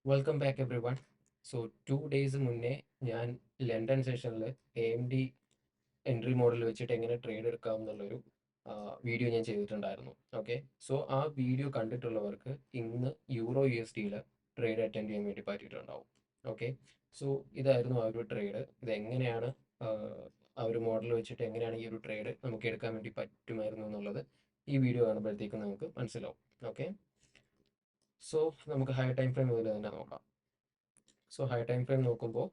Welcome back every one. So 2 days മുന്നേ ഞാൻ London സെഷനിൽ AMD എൻട്രി മോഡൽ വെച്ചിട്ട് എങ്ങനെ ട്രേഡ് എടുക്കാം എന്നുള്ളൊരു വീഡിയോ ഞാൻ ചെയ്തിട്ടുണ്ടായിരുന്നു. ഓക്കെ, സോ ആ വീഡിയോ കണ്ടിട്ടുള്ളവർക്ക് ഇന്ന് യൂറോ USDയിൽ ട്രേഡ് അറ്റൻഡ് ചെയ്യാൻ വേണ്ടി പറ്റിയിട്ടുണ്ടാവും. ഓക്കെ, സോ ഇതായിരുന്നു ആ ഒരു ട്രേഡ്. ഇതെങ്ങനെയാണ് ആ ഒരു മോഡൽ വെച്ചിട്ട് എങ്ങനെയാണ് ഈ ഒരു ട്രേഡ് നമുക്ക് എടുക്കാൻ വേണ്ടി പറ്റുമായിരുന്നു എന്നുള്ളത് ഈ വീഡിയോ കാണുമ്പോഴത്തേക്കും നമുക്ക് മനസ്സിലാവും. ഓക്കെ, സോ നമുക്ക് ഹൈ ടൈം ഫ്രെയിം മുതൽ തന്നെ നോക്കാം. സോ ഹൈ ടൈം ഫ്രെയിം നോക്കുമ്പോൾ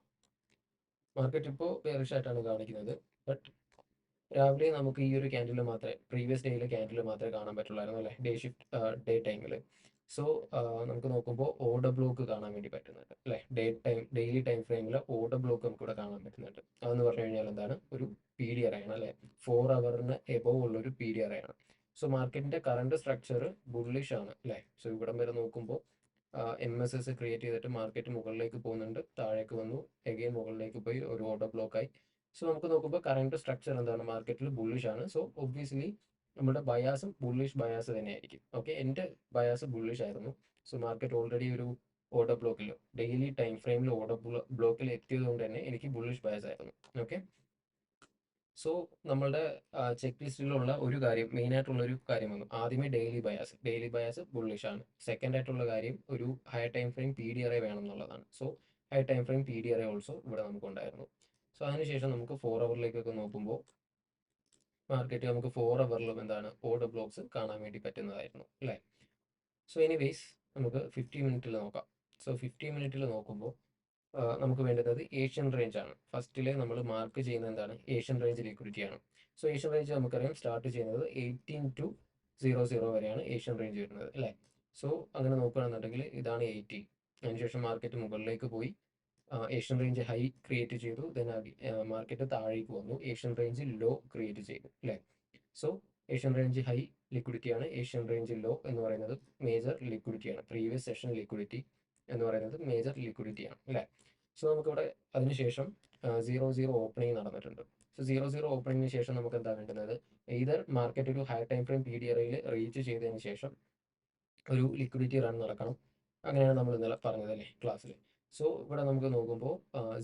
മാർക്കറ്റ് ഇപ്പോൾ ബെയറിഷ് ആയിട്ടാണ് കാണിക്കുന്നത്. ബട്ട് രാവിലെ നമുക്ക് ഈ ഒരു ക്യാൻഡിൽ മാത്രമേ, പ്രീവിയസ് ഡേയിലെ ക്യാൻഡിൽ മാത്രമേ കാണാൻ പറ്റുള്ളായിരുന്നു അല്ലേ, ഡേ ടൈമിൽ. സോ നമുക്ക് നോക്കുമ്പോൾ ഓർഡർ ബ്ലോക്ക് കാണാൻ വേണ്ടി പറ്റുന്നുണ്ട് അല്ലേ. ഡെയിലി ടൈം ഫ്രെയിമിൽ ഓർഡർ ബ്ലോക്ക് നമുക്ക് ഇവിടെ കാണാൻ പറ്റുന്നുണ്ട്. അതെന്ന് പറഞ്ഞു കഴിഞ്ഞാൽ എന്താണ്, ഒരു PDR ആണ് അല്ലേ, 4 ഹവറിന് എബോവ് ഉള്ളൊരു PDR ആണ്. സോ മാർക്കറ്റിന്റെ കറണ്ട് സ്ട്രക്ചർ ബുള്ളിഷ് ആണ് അല്ലേ. സോ ഇവിടം വരെ നോക്കുമ്പോൾ MSS ക്രിയേറ്റ് ചെയ്തിട്ട് മാർക്കറ്റ് മുകളിലേക്ക് പോകുന്നുണ്ട്, താഴേക്ക് വന്നു, എഗെയിൻ മുകളിലേക്ക് പോയി, ഒരു ഓർഡർ ബ്ലോക്ക് ആയി. സോ നമുക്ക് നോക്കുമ്പോൾ കറണ്ട് സ്ട്രക്ചർ എന്താണ്, മാർക്കറ്റിൽ ബുള്ളിഷ് ആണ്. സോ ഒബ്വിയസ്ലി നമ്മുടെ ബയാസും ബുള്ളിഷ് ബയാസ് തന്നെയായിരിക്കും. ഓക്കെ, എൻ്റെ ബയാസ് ബുള്ളിഷ് ആയിരുന്നു. സോ മാർക്കറ്റ് ഓൾറെഡി ഒരു ഓർഡർ ബ്ലോക്കിൽ, ഡെയിലി ടൈം ഫ്രെയിമിൽ ഓർഡർ ബ്ലോക്കിൽ എത്തിയത് കൊണ്ട് തന്നെ എനിക്ക് ബുള്ളിഷ് ബയാസ് ആയിരുന്നു. ഓക്കെ, സോ നമ്മളുടെ ചെക്ക് ലിസ്റ്റിലുള്ള ഒരു കാര്യം, മെയിൻ ആയിട്ടുള്ള ഒരു കാര്യം വന്നു. ആദ്യമേ ഡെയിലി ബയാസ് ബുള്ളിഷ് ആണ്. സെക്കൻഡ് ആയിട്ടുള്ള കാര്യം ഒരു ഹൈ ടൈം ഫ്രെയിം PDRA വേണം എന്നുള്ളതാണ്. So high time frame PDRA also ഇവിടെ നമുക്കുണ്ടായിരുന്നു. സോ അതിനുശേഷം നമുക്ക് 4 ഹവറിലേക്കൊക്കെ നോക്കുമ്പോൾ മാർക്കറ്റ് നമുക്ക് 4 ഹവറിലും എന്താണ്, ഓർഡർ ബ്ലോക്സ് കാണാൻ വേണ്ടി പറ്റുന്നതായിരുന്നു അല്ലേ. സോ എനിവേസ് നമുക്ക് 50 മിനിറ്റിൽ നോക്കാം. സോ 50 മിനിറ്റിൽ നോക്കുമ്പോൾ നമുക്ക് വേണ്ടുന്നത് ഏഷ്യൻ റേഞ്ച് ആണ്. ഫസ്റ്റിൽ നമ്മൾ മാർക്ക് ചെയ്യുന്നത് എന്താണ്, ഏഷ്യൻ റേഞ്ച് ലിക്വിഡിറ്റി ആണ്. സോ ഏഷ്യൻ റേഞ്ച് നമുക്കറിയാം സ്റ്റാർട്ട് ചെയ്യുന്നത് 18,200 വരെയാണ് ഏഷ്യൻ റേഞ്ച് വരുന്നത് അല്ലേ. സോ അങ്ങനെ നോക്കുകയാണെന്നുണ്ടെങ്കിൽ ഇതാണ് 80. അതിനുശേഷം മാർക്കറ്റ് മുകളിലേക്ക് പോയി ഏഷ്യൻ റേഞ്ച് ഹൈ ക്രിയേറ്റ് ചെയ്തു. ദെൻ മാർക്കറ്റ് താഴേക്ക് വന്നു, ഏഷ്യൻ റേഞ്ച് ലോ ക്രിയേറ്റ് ചെയ്തു അല്ലേ. സോ ഏഷ്യൻ റേഞ്ച് ഹൈ ലിക്വിഡിറ്റിയാണ്, ഏഷ്യൻ റേഞ്ച് ലോ എന്ന് പറയുന്നത് മേജർ ലിക്വിഡിറ്റിയാണ്. പ്രീവിയസ് സെഷൻ ലിക്വിഡിറ്റി എന്ന് പറയുന്നത് മേജർ ലിക്വിഡിറ്റിയാണ് അല്ലേ. സോ നമുക്കിവിടെ അതിനുശേഷം 0-0 ഓപ്പണിംഗ് നടന്നിട്ടുണ്ട്. സോ 0-0 ഓപ്പണിംഗിന് ശേഷം നമുക്ക് എന്താ വേണ്ടുന്നത്, ഇതർ മാർക്കറ്റ് ഒരു ഹൈ ടൈം ഫ്രെയിം PDRAയിൽ റീച്ച് ചെയ്തതിന് ശേഷം ഒരു ലിക്വിഡിറ്റി റൺ നടക്കണം. അങ്ങനെയാണ് നമ്മൾ ഇന്നലെ പറഞ്ഞതല്ലേ ക്ലാസ്സിൽ. സോ ഇവിടെ നമുക്ക് നോക്കുമ്പോൾ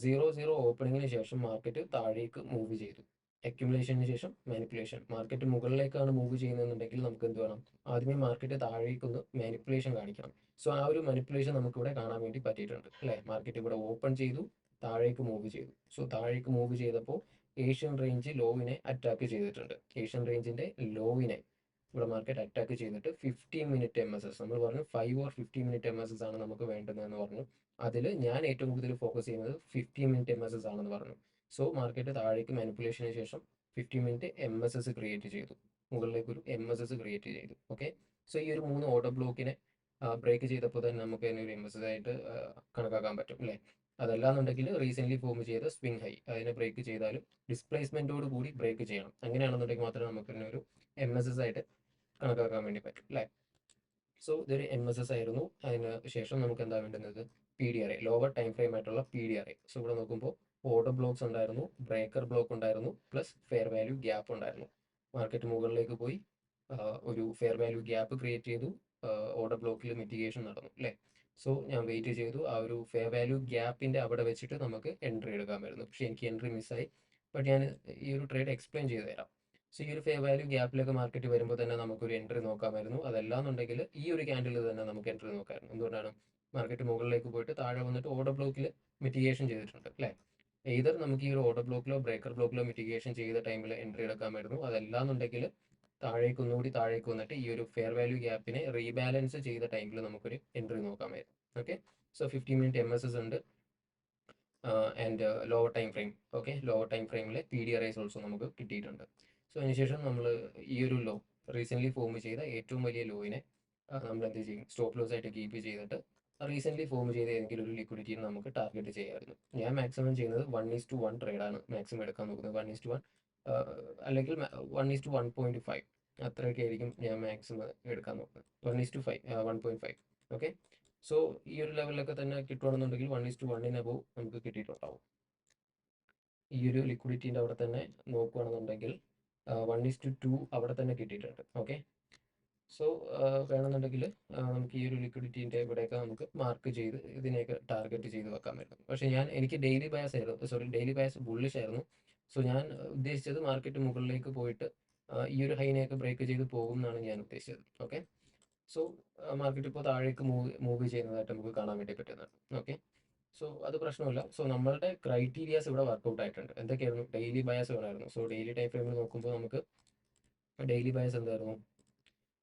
0-0 ഓപ്പണിങ്ങിന് ശേഷം മാർക്കറ്റ് താഴേക്ക് മൂവ് ചെയ്തു. അക്യുമുലേഷന് ശേഷം മാനിപ്പുലേഷൻ. മാർക്കറ്റ് മുകളിലേക്കാണ് മൂവ് ചെയ്യുന്നതെന്നുണ്ടെങ്കിൽ നമുക്ക് എന്ത് വേണം, ആദ്യമേ മാർക്കറ്റ് താഴേക്കൊന്ന് മാനിപ്പുലേഷൻ കാണിക്കണം. സോ ആ ഒരു മാനിപ്പുലേഷൻ നമുക്കിവിടെ കാണാൻ വേണ്ടി പറ്റിയിട്ടുണ്ട് അല്ലേ. മാർക്കറ്റ് ഇവിടെ ഓപ്പൺ ചെയ്തു, താഴേക്ക് മൂവ് ചെയ്തു. സോ താഴേക്ക് മൂവ് ചെയ്തപ്പോൾ ഏഷ്യൻ റേഞ്ച് ലോവിനെ അറ്റാക്ക് ചെയ്തിട്ടുണ്ട്. ഏഷ്യൻ റേഞ്ചിന്റെ ലോവിനെ ഇവിടെ മാർക്കറ്റ് അറ്റാക്ക് ചെയ്തിട്ട് 50 മിനിറ്റ് MSS, നമ്മൾ പറഞ്ഞു 5 or 50 മിനിറ്റ് MSS ആണ് നമുക്ക് വേണ്ടതെന്ന് പറഞ്ഞു. അതിൽ ഞാൻ ഏറ്റവും കൂടുതൽ ഫോക്കസ് ചെയ്യുന്നത് 50 മിനിറ്റ് MSS ആണെന്ന് പറഞ്ഞു. സോ മാർക്കറ്റ് താഴേക്ക് മാനിപ്പുലേഷന് ശേഷം 50 മിനിറ്റ് MSS ക്രിയേറ്റ് ചെയ്തു, മുകളിലേക്ക് ഒരു MSS ക്രിയേറ്റ് ചെയ്തു. ഓക്കെ, സോ ഈ ഒരു 3 ഓർഡർ ബ്ലോക്കിനെ ബ്രേക്ക് ചെയ്തപ്പോൾ തന്നെ നമുക്ക് തന്നെ ഒരു MSS ആയിട്ട് കണക്കാക്കാൻ പറ്റും അല്ലേ. അതല്ലാന്നുണ്ടെങ്കിൽ റീസെന്റ് ഫോം ചെയ്ത സ്വിംഗ് ഹൈ, അതിനെ ബ്രേക്ക് ചെയ്താലും ഡിസ്പ്ലേസ്മെന്റോട് കൂടി ബ്രേക്ക് ചെയ്യണം. അങ്ങനെയാണെന്നുണ്ടെങ്കിൽ മാത്രമേ നമുക്ക് തന്നെ ഒരു MSS ആയിട്ട് കണക്കാക്കാൻ വേണ്ടി പറ്റും അല്ലേ. സോ ഇതൊരു MSS ആയിരുന്നു. അതിന് ശേഷം നമുക്ക് എന്താ വേണ്ടുന്നത്, PDRA, ലോവർ ടൈം ഫ്രെയിം ആയിട്ടുള്ള PDRA. സോ ഇവിടെ നോക്കുമ്പോൾ ഓർഡർ ബ്ലോക്സ് ഉണ്ടായിരുന്നു, ബ്രേക്കർ ബ്ലോക്ക് ഉണ്ടായിരുന്നു, പ്ലസ് ഫെയർ വാല്യൂ ഗ്യാപ്പ് ഉണ്ടായിരുന്നു. മാർക്കറ്റ് മുകളിലേക്ക് പോയി ഒരു ഫെയർ വാല്യൂ ഗ്യാപ്പ് ക്രിയേറ്റ് ചെയ്തു, ഓർഡർ ബ്ലോക്കിൽ മിറ്റിഗേഷൻ നടന്നു അല്ലേ. സോ ഞാൻ വെയിറ്റ് ചെയ്തു, ആ ഒരു ഫെയർ വാല്യൂ ഗ്യാപ്പിന്റെ അവിടെ വെച്ചിട്ട് നമുക്ക് എൻട്രി എടുക്കാമായിരുന്നു. പക്ഷേ എനിക്ക് എൻട്രി മിസ്സായി. ബട്ട് ഞാൻ ഈ ഒരു ട്രേഡ് എക്സ്പ്ലെയിൻ ചെയ്തു തരാം. സോ ഈ ഒരു ഫെയർ വാല്യൂ ഗ്യാപ്പിലൊക്കെ മാർക്കറ്റ് വരുമ്പോൾ തന്നെ നമുക്കൊരു എൻട്രി നോക്കാമായിരുന്നു. അതല്ലാന്നുണ്ടെങ്കിൽ ഈ ഒരു ക്യാൻഡിൽ തന്നെ നമുക്ക് എൻട്രി നോക്കാമായിരുന്നു. എന്തുകൊണ്ടാണ്, മാർക്കറ്റ് മുകളിലേക്ക് പോയിട്ട് താഴെ വന്നിട്ട് ഓർഡർ ബ്ലോക്കിൽ മിറ്റിഗേഷൻ ചെയ്തിട്ടുണ്ട് അല്ലേ. എയ്തർ നമുക്ക് ഈ ഒരു ഓർഡർ ബ്ലോക്കിലോ ബ്രേക്കർ ബ്ലോക്കിലോ മിറ്റിഗേഷൻ ചെയ്ത ടൈമിൽ എൻട്രി എടുക്കാമായിരുന്നു. അതല്ലാന്നുണ്ടെങ്കിൽ താഴേക്ക് ഒന്നുകൂടി താഴേക്ക് വന്നിട്ട് ഈ ഒരു ഫെയർ വാല്യൂ ഗ്യാപ്പിനെ റീബാലൻസ് ചെയ്ത ടൈമിൽ നമുക്കൊരു എൻട്രി നോക്കാമായിരുന്നു. ഓക്കെ, സോ 50 മിനിറ്റ് MSS ഉണ്ട് and lower time frame. Okay, lower time ഫ്രെയിമിലെ PDRAs ഓൾസോ നമുക്ക് കിട്ടിയിട്ടുണ്ട്. സോ അതിനുശേഷം നമ്മൾ ഈ ഒരു ലോ, റീസെൻ്റ്ലി ഫോം ചെയ്ത ഏറ്റവും വലിയ ലോയിനെ നമ്മൾ എന്ത് ചെയ്യും, സ്റ്റോപ്പ് ലോസ് ആയിട്ട് കീപ്പ് ചെയ്തിട്ട് റീസെൻ്റ്ലി ഫോം ചെയ്ത ഏതെങ്കിലും ഒരു ലിക്വിഡിറ്റിയെ നമുക്ക് ടാർഗറ്റ് ചെയ്യാമായിരുന്നു. ഞാൻ മാക്സിമം ചെയ്യുന്നത് 1:1 ട്രേഡാണ് മാക്സിമം എടുക്കാൻ നോക്കുന്നത്. 1:1 അല്ലെങ്കിൽ 1:1.5, അത്രയൊക്കെ ആയിരിക്കും ഞാൻ മാക്സിമം എടുക്കാൻ നോക്കുന്നത്. 1:5, 1.5. ഓക്കെ, സോ ഈ ഒരു ലെവലിലൊക്കെ തന്നെ കിട്ടുവാണെന്നുണ്ടെങ്കിൽ 1:1 അബവ് നമുക്ക് കിട്ടിയിട്ടുണ്ടാവും. ഈ ഒരു ലിക്വിഡിറ്റിൻ്റെ അവിടെ തന്നെ നോക്കുകയാണെന്നുണ്ടെങ്കിൽ 1:2 അവിടെ തന്നെ കിട്ടിയിട്ടുണ്ട്. ഓക്കെ, സോ വേണമെന്നുണ്ടെങ്കിൽ നമുക്ക് ഈ ഒരു ലിക്വിഡിറ്റീൻ്റെ ഇവിടെയൊക്കെ നമുക്ക് മാർക്ക് ചെയ്ത് ഇതിനെയൊക്കെ ടാർഗറ്റ് ചെയ്ത് വെക്കാൻ പറ്റും. പക്ഷേ എനിക്ക് ഡെയിലി ബയസ് ആയിരുന്നു, സോറി ഡെയിലി ബയസ് ബുള്ളിഷ് ആയിരുന്നു. സോ ഞാൻ ഉദ്ദേശിച്ചത് മാർക്കറ്റ് മുകളിലേക്ക് പോയിട്ട് ഈ ഒരു ഹൈനെയൊക്കെ ബ്രേക്ക് ചെയ്ത് പോകും എന്നാണ് ഞാൻ ഉദ്ദേശിച്ചത്. ഓക്കെ, സോ മാർക്കറ്റ് ഇപ്പോൾ താഴേക്ക് മൂവ് ചെയ്യുന്നതായിട്ട് നമുക്ക് കാണാൻ വേണ്ടി പറ്റുന്നതാണ്. ഓക്കെ, സോ അത് പ്രശ്നമില്ല. സോ നമ്മളുടെ ക്രൈറ്റീരിയാസ് ഇവിടെ വർക്കൗട്ട് ആയിട്ടുണ്ട്. എന്തൊക്കെയായിരുന്നു? ഡെയിലി ബയസ് വേണമായിരുന്നു. സോ ഡെയിലി ടൈം ഫ്രെയിമിൽ നോക്കുമ്പോൾ നമുക്ക് ഡെയിലി ബയസ് എന്തായിരുന്നു?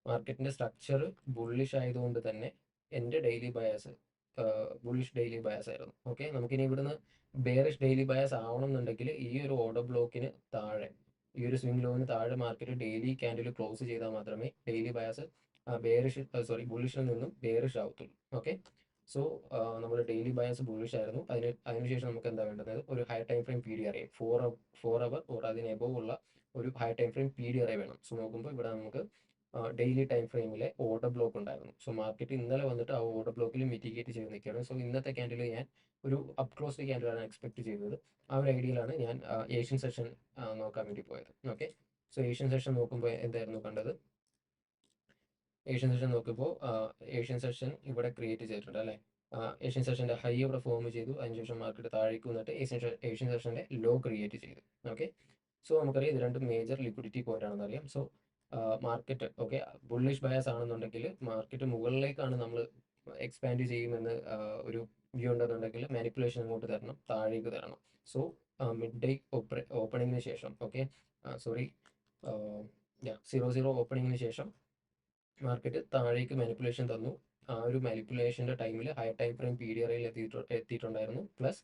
മാർക്കറ്റിന്റെ സ്ട്രക്ചർ ബുള്ളിഷ് ആയതുകൊണ്ട് തന്നെ എൻ്റെ daily bias bullish daily bias ആയിരുന്നു. ഓക്കെ, നമുക്കിനി ഇവിടുന്ന് ബെയറിഷ് ഡെയിലി ബയസ് ആവണമെന്നുണ്ടെങ്കിൽ ഈ ഒരു ഓർഡർ ബ്ലോക്കിന് താഴെ, ഈ ഒരു സ്വിംഗ് ലോവിന് താഴെ മാർക്കറ്റ് ഡെയിലി ക്യാൻഡിൽ ക്ലോസ് ചെയ്താൽ മാത്രമേ ഡെയിലി ബയസ് ബുള്ളിഷിൽ നിന്നും ബെയറിഷ് ആവത്തുള്ളൂ. ഓക്കെ, സോ നമ്മൾ ഡെയിലി ബയസ് ബുള്ളിഷ് ആയിരുന്നു. അതിനുശേഷം നമുക്ക് എന്താ വേണ്ടത്? ഒരു high time frame P D R four hour or അതിന് എബോവ് ഉള്ള ഒരു high time frame P D R വേണം. സോ നോക്കുമ്പോൾ ഇവിടെ നമുക്ക് ഡെയിലി ടൈം ഫ്രെയിമിലെ ഓർഡർ ബ്ലോക്ക് ഉണ്ടായിരുന്നു. സോ മാർക്കറ്റ് ഇന്നലെ വന്നിട്ട് ആ ഓർഡർ ബ്ലോക്കിൽ മിറ്റിഗേറ്റ് ചെയ്ത് നിൽക്കുകയാണ്. സോ ഇന്നത്തെ ക്യാൻഡിൽ ഞാൻ ഒരു അപ് ക്ലോസ്ഡ് ക്യാൻഡിലാണ് എക്സ്പെക്ട് ചെയ്തത്. ആ ഒരു ഐഡിയയിലാണ് ഞാൻ ഏഷ്യൻ സെഷൻ നോക്കാൻ വേണ്ടി പോയത്. ഓക്കെ, സോ ഏഷ്യൻ സെഷൻ നോക്കുമ്പോൾ എന്തായിരുന്നു കണ്ടത്? ഏഷ്യൻ സെഷൻ നോക്കുമ്പോൾ ഏഷ്യൻ സെഷൻ ഇവിടെ ക്രിയേറ്റ് ചെയ്തിട്ടുണ്ട് അല്ലേ? ഏഷ്യൻ സെഷൻ്റെ ഹൈ ഇവിടെ ഫോം ചെയ്തു. അതിനുശേഷം മാർക്കറ്റ് താഴേക്ക് വന്നിട്ട് ഏഷ്യൻ സെഷൻ്റെ ലോ ക്രിയേറ്റ് ചെയ്തു. ഓക്കെ, സോ നമുക്കറിയാം ഇത് രണ്ടും മേജർ ലിക്വിഡിറ്റി പോയിന്റ് ആണെന്ന് അറിയാം. So market okay bullish bias ആണെന്നുണ്ടെങ്കിൽ മാർക്കറ്റ് മുകളിലേക്കാണ് നമ്മൾ എക്സ്പാൻഡ് ചെയ്യുമെന്ന് ഒരു വ്യൂ ഉണ്ടെന്നുണ്ടെങ്കിൽ മാനിപ്പുലേഷൻ അങ്ങോട്ട് തരണം, താഴേക്ക് തരണം. സോ മിഡ് ഡേ ഓപ്പണിങ്ങിന് ശേഷം ഓക്കെ സോറി 0-0 ഓപ്പണിങ്ങിന് ശേഷം മാർക്കറ്റ് താഴേക്ക് മാനിപ്പുലേഷൻ തന്നു. ആ ഒരു മാനിപ്പുലേഷൻ്റെ ടൈമിൽ high time frame P D ആറിൽ എത്തിയിട്ടുണ്ടായിരുന്നു. പ്ലസ്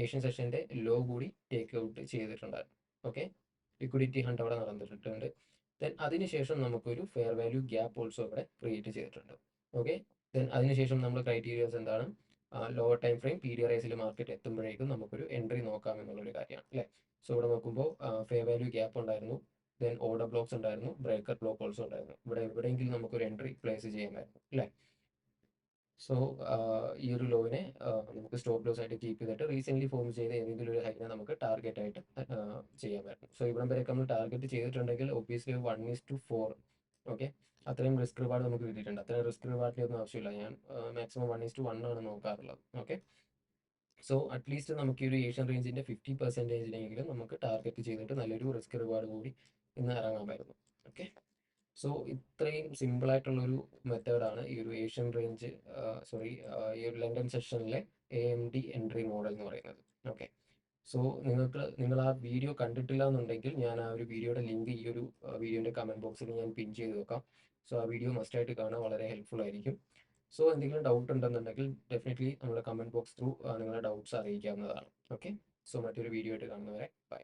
ഏഷ്യൻ സെഷൻ്റെ ലോ കൂടി ടേക്ക് ഔട്ട് ചെയ്തിട്ടുണ്ടായിരുന്നു. ഓക്കെ, ലിക്വിഡിറ്റി ഹണ്ട് അവിടെ നടന്നിട്ടുണ്ട്. ദെൻ അതിനുശേഷം നമുക്കൊരു ഫെയർ വാല്യൂ ഗ്യാപ്പ് ഓൾസോ ഇവിടെ ക്രിയേറ്റ് ചെയ്തിട്ടുണ്ട്. ഓക്കെ, ദെൻ അതിനുശേഷം നമ്മൾ ക്രൈറ്റീരിയാസ് എന്താണ്? Lower time frame P D R എസിൽ മാർക്കറ്റ് എത്തുമ്പോഴേക്കും നമുക്കൊരു എൻട്രി നോക്കാം എന്നുള്ളൊരു കാര്യമാണ് അല്ലേ? സോ ഇവിടെ നോക്കുമ്പോൾ ഫെയർ വാല്യൂ ഗ്യാപ്പ് ഉണ്ടായിരുന്നു, ദെൻ ഓർഡർ ബ്ലോക്സ് ഉണ്ടായിരുന്നു, ബ്രേക്കർ ബ്ലോക്ക് ഓൾസോ ഉണ്ടായിരുന്നു. ഇവിടെ എവിടെയെങ്കിലും നമുക്കൊരു എൻട്രി പ്ലേസ് ചെയ്യാമായിരുന്നു അല്ലേ? സോ ഈ ഒരു ലോവിനെ നമുക്ക് സ്റ്റോപ്പ് ലോസ് ആയിട്ട് കീപ്പ് ചെയ്തിട്ട് റീസെൻ്റ്ലി ഫോം ചെയ്ത ഏതെങ്കിലും ഒരു ഹൈനെ നമുക്ക് ടാർഗറ്റ് ആയിട്ട് ചെയ്യാമായിരുന്നു. സോ ഇവിടം വരെയൊക്കെ നമ്മൾ ടാർഗറ്റ് ചെയ്തിട്ടുണ്ടെങ്കിൽ ഒബ്വിയസ്ലി 1:4 ഓക്കെ അത്രയും റിസ്ക് റിവാർഡ് നമുക്ക് കിട്ടിയിട്ടുണ്ട്. അത്രയും റിസ്ക് റിവാർഡിൻ്റെ ഒന്നും ആവശ്യമില്ല. ഞാൻ മാക്സിമം 1:1 ആണ് നോക്കാറുള്ളത്. ഓക്കെ, സോ അറ്റ്ലീസ്റ്റ് നമുക്ക് ഈ ഒരു ഏഷ്യൻ റേഞ്ചിൻ്റെ 50%-എങ്കിലും നമുക്ക് ടാർഗറ്റ് ചെയ്തിട്ട് നല്ലൊരു റിസ്ക് റിവാർഡ് കൂടി ഇന്ന് ഇറങ്ങാമായിരുന്നു. ഓക്കെ, സോ ഇത്രയും സിമ്പിളായിട്ടുള്ളൊരു മെത്തേഡാണ് ഈ ഒരു ഏഷ്യൻ റേഞ്ച് ഈ ഒരു ലണ്ടൻ സെഷനിലെ AMD എൻട്രി മോഡൽ എന്ന് പറയുന്നത്. ഓക്കെ, സോ നിങ്ങൾ ആ വീഡിയോ കണ്ടിട്ടില്ല എന്നുണ്ടെങ്കിൽ ഞാൻ ആ ഒരു വീഡിയോയുടെ ലിങ്ക് ഈ ഒരു വീഡിയോൻ്റെ കമൻറ്റ് ബോക്സിൽ ഞാൻ പിൻ ചെയ്ത് വെക്കാം. സോ ആ വീഡിയോ മസ്റ്റായിട്ട് കാണാൻ വളരെ ഹെൽപ്ഫുൾ ആയിരിക്കും. സോ എന്തെങ്കിലും ഡൗട്ട് ഉണ്ടെന്നുണ്ടെങ്കിൽ ഡെഫിനറ്റ്ലി നമ്മുടെ കമൻറ്റ് ബോക്സ് ത്രൂ നിങ്ങളുടെ ഡൗട്ട്സ് അറിയിക്കാവുന്നതാണ്. ഓക്കെ, സോ മറ്റൊരു വീഡിയോ ആയിട്ട് കാണുന്നവരെ ബൈ.